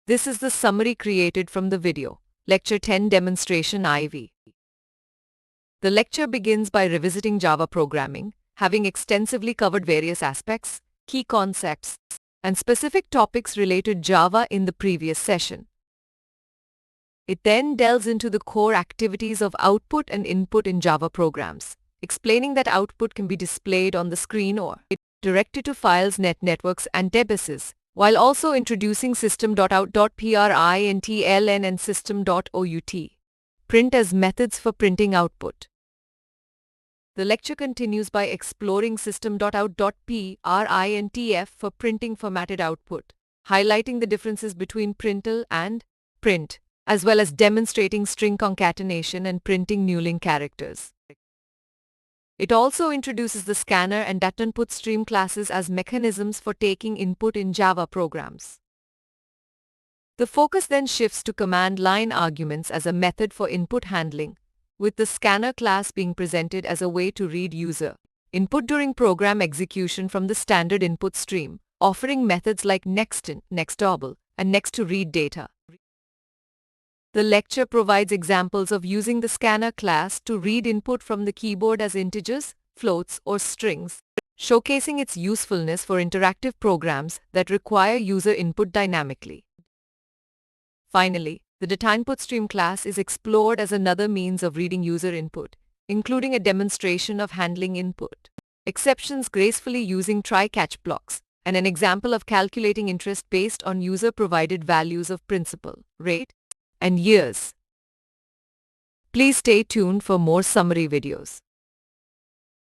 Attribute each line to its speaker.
Speaker 1: This is the summary created from the video, Lecture 10 Demonstration IV. The lecture begins by revisiting Java programming, having extensively covered various aspects, key concepts, and specific topics related Java in the previous session. It then delves into the core activities of output and input in Java programs, explaining that output can be displayed on the screen or directed to files, networks, and databases, while also introducing system.out.println and system.out print as methods for printing output. The lecture continues by exploring system.out.printf for printing formatted output, highlighting the differences between println and print, as well as demonstrating string concatenation and printing newling characters. It also introduces the scanner and dataInputStream classes as mechanisms for taking input in Java programs. The focus then shifts to command line arguments as a method for input handling, with the scanner class being presented as a way to read user input during program execution from the standard input stream, offering methods like nextIn, nextDouble, and next to read data. The lecture provides examples of using the scanner class to read input from the keyboard as integers, floats, or strings, showcasing its usefulness for interactive programs that require user input dynamically. Finally, the dataInputStream class is explored as another means of reading user input, including a demonstration of handling input exceptions gracefully using try-catch blocks, and an example of calculating interest based on user-provided values of principal, rate, and years. Please stay tuned for more summary videos.